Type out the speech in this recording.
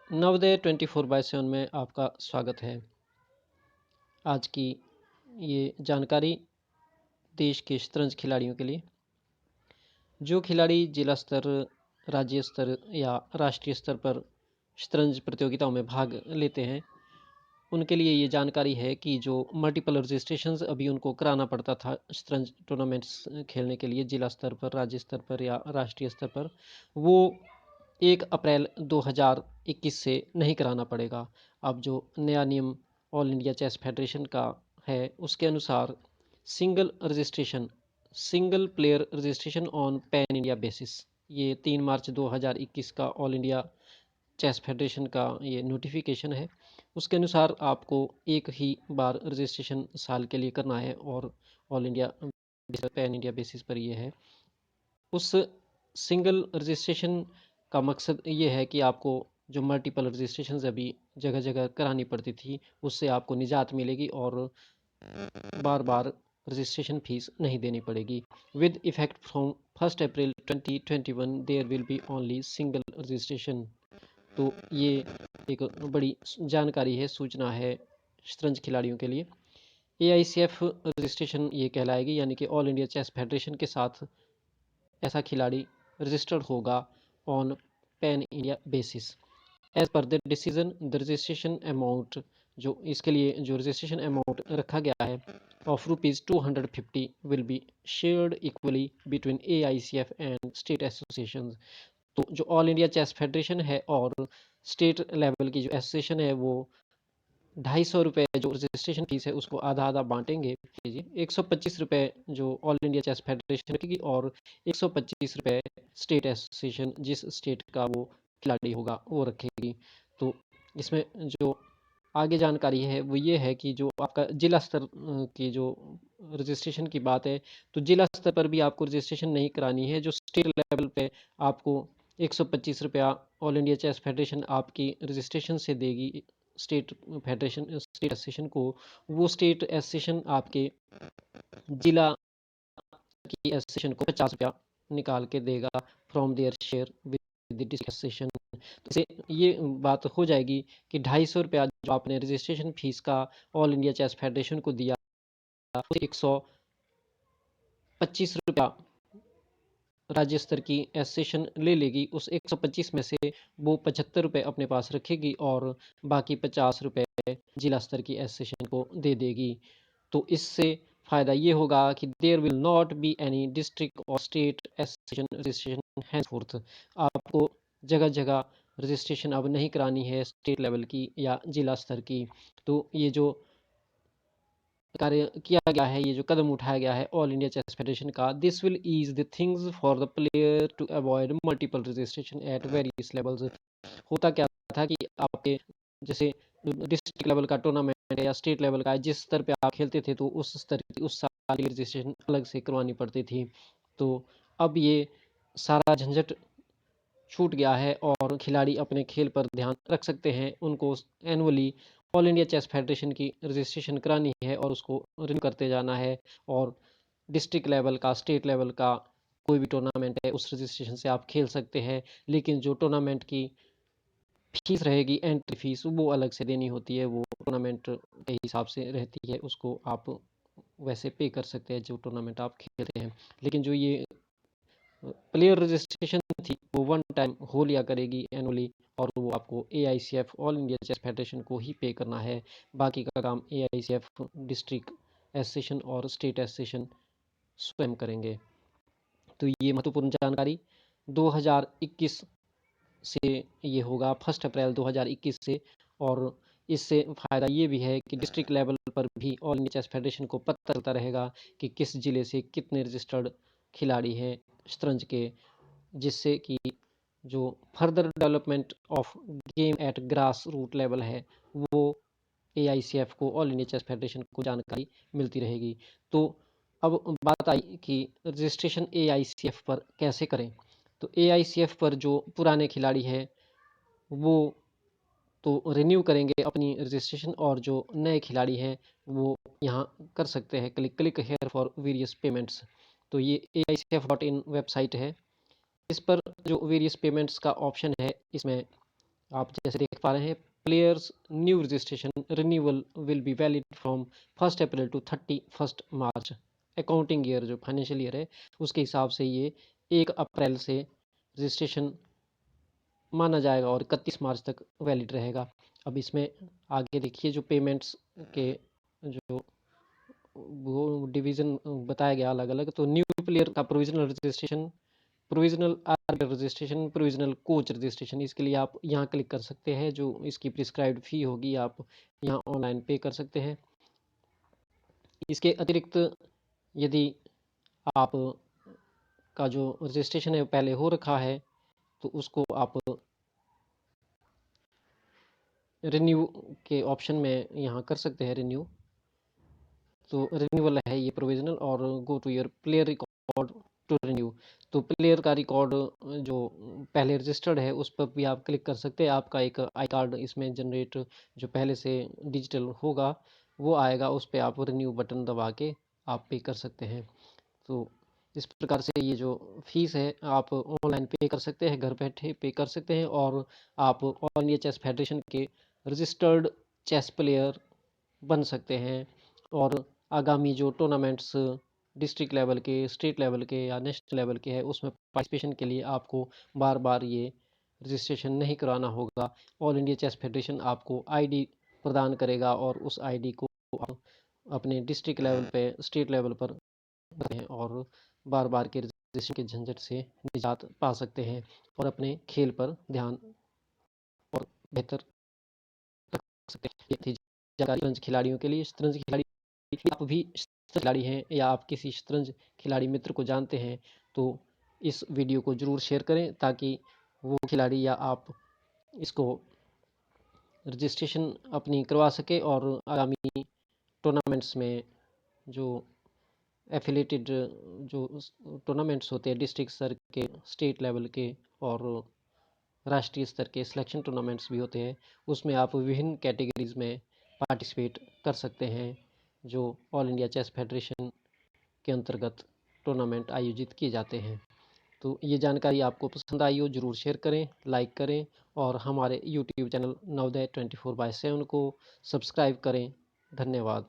नवोदय 24/7 में आपका स्वागत है। आज की ये जानकारी देश के शतरंज खिलाड़ियों के लिए। जो खिलाड़ी जिला स्तर, राज्य स्तर या राष्ट्रीय स्तर पर शतरंज प्रतियोगिताओं में भाग लेते हैं, उनके लिए ये जानकारी है कि जो मल्टीपल रजिस्ट्रेशंस अभी उनको कराना पड़ता था शतरंज टूर्नामेंट्स खेलने के लिए जिला स्तर पर, राज्य स्तर पर या राष्ट्रीय स्तर पर, वो 1 अप्रैल 2021 से नहीं कराना पड़ेगा। अब जो नया नियम ऑल इंडिया चेस फेडरेशन का है, उसके अनुसार single player registration on pan India basis, ये 3 मार्च 2021 का ऑल इंडिया चेस फेडरेशन का ये नोटिफिकेशन है। उसके अनुसार आपको एक ही बार रजिस्ट्रेशन साल के लिए करना है और all India pan India basis पर ये है। उस सिंगल रजिस्ट्रेशन का मकसद ये है कि आपको जो मल्टीपल रजिस्ट्रेशन अभी जगह जगह करानी पड़ती थी, उससे आपको निजात मिलेगी और बार बार रजिस्ट्रेशन फीस नहीं देनी पड़ेगी। With effect from 1 April 2021 there will be only single registration. तो ये एक बड़ी जानकारी है, सूचना है शतरंज खिलाड़ियों के लिए। AICF रजिस्ट्रेशन ये कहलाएगी, यानी कि ऑल इंडिया चेस फेडरेशन के साथ ऐसा खिलाड़ी रजिस्टर्ड होगा on pan India basis. As per the decision the registration amount, जो इसके लिए जो रजिस्ट्रेशन अमाउंट रखा गया है of ₹250 will be shared equally between AICF and state association. तो जो ऑल इंडिया चेस फेडरेशन है और स्टेट लेवल की जो एसोसिएशन है, वो ₹250 जो रजिस्ट्रेशन फीस है उसको आधा आधा बांटेंगे। जी, ₹125 जो ऑल इंडिया चेस फेडरेशन रखेगी और ₹125 स्टेट एसोसिएशन जिस स्टेट का वो खिलाड़ी होगा वो रखेगी। तो इसमें जो आगे जानकारी है वो ये है कि जो आपका जिला स्तर की जो रजिस्ट्रेशन की बात है, तो जिला स्तर पर भी आपको रजिस्ट्रेशन नहीं करानी है। जो स्टेट लेवल पे आपको ₹125 ऑल इंडिया चेस फेडरेशन आपकी रजिस्ट्रेशन से देगी स्टेट स्टेट एसोसिएशन को, वो स्टेट एसोसिएशन आपके जिला की एसोसिएशन को ₹50 निकाल के देगा from their share with the district association. तो इससे ये बात हो जाएगी कि ₹250 जो आपने रजिस्ट्रेशन फीस का ऑल इंडिया चेस फेडरेशन को दिया, ₹125 राज्य स्तर की एसोसिएशन ले लेगी। उस 125 में से वो ₹75 अपने पास रखेगी और बाकी ₹50 जिला स्तर की एसोसिएशन को दे देगी। तो इससे फ़ायदा ये होगा कि there will not be any district और स्टेट एसोसिएशन रजिस्ट्रेशन हैंसफोर्थ। आपको जगह-जगह रजिस्ट्रेशन अब नहीं करानी है स्टेट लेवल की या जिला स्तर की। तो ये जो कार्य किया गया है, ये जो कदम उठाया गया है ऑल इंडिया चेस फेडरेशन का, this will ease the things for the player to avoid multiple registration at various levels. होता क्या था कि आपके जैसे डिस्ट्रिक्ट लेवल का टूर्नामेंट है या स्टेट लेवल का है, जिस स्तर पे आप खेलते थे तो उस स्तर की उस साल की रजिस्ट्रेशन अलग से करवानी पड़ती थी। तो अब ये सारा झंझट छूट गया है और खिलाड़ी अपने खेल पर ध्यान रख सकते हैं। उनको annually All India Chess Federation की रजिस्ट्रेशन करानी है और उसको रिन्यू करते जाना है, और डिस्ट्रिक्ट लेवल का, स्टेट लेवल का कोई भी टूर्नामेंट है उस रजिस्ट्रेशन से आप खेल सकते हैं। लेकिन जो टूर्नामेंट की फीस रहेगी, एंट्री फीस, वो अलग से देनी होती है। वो टूर्नामेंट के हिसाब से रहती है, उसको आप वैसे पे कर सकते हैं जो टूर्नामेंट आप खेलते हैं। लेकिन जो ये प्लेयर रजिस्ट्रेशन थी वो वन टाइम हो लिया करेगी एनुअली, और वो आपको AICF All India Chess Federation को ही पे करना है। बाकी का काम AICF डिस्ट्रिक्ट एसोसिएशन और स्टेट एसोसिएशन स्वयं करेंगे। तो ये महत्वपूर्ण जानकारी 2021 से ये होगा, 1 अप्रैल 2021 से। और इससे फ़ायदा ये भी है कि डिस्ट्रिक्ट लेवल पर भी ऑल इंडिया चेस फेडरेशन को पता चलता रहेगा कि किस ज़िले से कितने रजिस्टर्ड खिलाड़ी हैं शतरंज के, जिससे कि जो further development of game at grass root level है, वो AICF को, ऑल इंडिया चेस फेडरेशन को जानकारी मिलती रहेगी। तो अब बात आई कि रजिस्ट्रेशन AICF पर कैसे करें। तो AICF पर जो पुराने खिलाड़ी हैं वो तो रिन्यू करेंगे अपनी रजिस्ट्रेशन, और जो नए खिलाड़ी हैं वो यहाँ कर सकते हैं click here for various payments. तो ये AICF.in वेबसाइट है। इस पर जो वेरियस पेमेंट्स का ऑप्शन है, इसमें आप जैसे देख पा रहे हैं, players new registration renewal will be valid from 1 April to 31 March. Accounting year जो फाइनेंशियल ईयर है उसके हिसाब से ये 1 अप्रैल से रजिस्ट्रेशन माना जाएगा और 31 मार्च तक वैलिड रहेगा। अब इसमें आगे देखिए जो पेमेंट्स के जो वो डिवीज़न बताया गया अलग-अलग। तो न्यू प्लेयर का provisional registration, provisional arbiter registration, provisional coach registration, इसके लिए आप यहाँ क्लिक कर सकते हैं। जो इसकी प्रिस्क्राइब्ड फ़ी होगी आप यहाँ ऑनलाइन पे कर सकते हैं। इसके अतिरिक्त यदि आप का जो रजिस्ट्रेशन है पहले हो रखा है तो उसको आप रिन्यू के ऑप्शन में यहाँ कर सकते हैं रिन्यू। तो रिन्यूअल है ये प्रोविजनल, और go to your player record to renew. तो प्लेयर का रिकॉर्ड जो पहले रजिस्टर्ड है उस पर भी आप क्लिक कर सकते हैं। आपका एक आई कार्ड इसमें जनरेट जो पहले से डिजिटल होगा वो आएगा, उस पर आप रिन्यू बटन दबा के आप पे कर सकते हैं। तो इस प्रकार से ये जो फीस है आप ऑनलाइन पे कर सकते हैं, घर बैठे पे कर सकते हैं, और आप ऑल इंडिया चेस फेडरेशन के रजिस्टर्ड चेस प्लेयर बन सकते हैं। और आगामी जो टूर्नामेंट्स डिस्ट्रिक्ट लेवल के, स्टेट लेवल के या नेशनल लेवल के हैं उसमें पार्टिसिपेशन के लिए आपको बार बार ये रजिस्ट्रेशन नहीं कराना होगा। ऑल इंडिया चेस फेडरेशन आपको आईडी प्रदान करेगा और उस आईडी को आप अपने डिस्ट्रिक्ट लेवल पे, स्टेट लेवल पर रखते हैं और बार बार के रजिस्ट्रेशन के झंझट से निजात पा सकते हैं और अपने खेल पर ध्यान और बेहतर रख सकते हैं। ये थी जानकारी शतरंज खिलाड़ियों के लिए। शतरंज खिलाड़ी, आप भी शतरंज खिलाड़ी हैं या आप किसी शतरंज खिलाड़ी मित्र को जानते हैं तो इस वीडियो को ज़रूर शेयर करें ताकि वो खिलाड़ी या आप इसको रजिस्ट्रेशन अपनी करवा सके और आगामी टूर्नामेंट्स में जो एफिलेटेड जो टूर्नामेंट्स होते हैं डिस्ट्रिक्ट स्तर के, स्टेट लेवल के और राष्ट्रीय स्तर के सिलेक्शन टूर्नामेंट्स भी होते हैं, उसमें आप विभिन्न कैटेगरीज में पार्टिसिपेट कर सकते हैं जो ऑल इंडिया चेस फेडरेशन के अंतर्गत टूर्नामेंट आयोजित किए जाते हैं। तो ये जानकारी आपको पसंद आई हो ज़रूर शेयर करें, लाइक करें और हमारे यूट्यूब चैनल नवोदय 24/7 को सब्सक्राइब करें। धन्यवाद।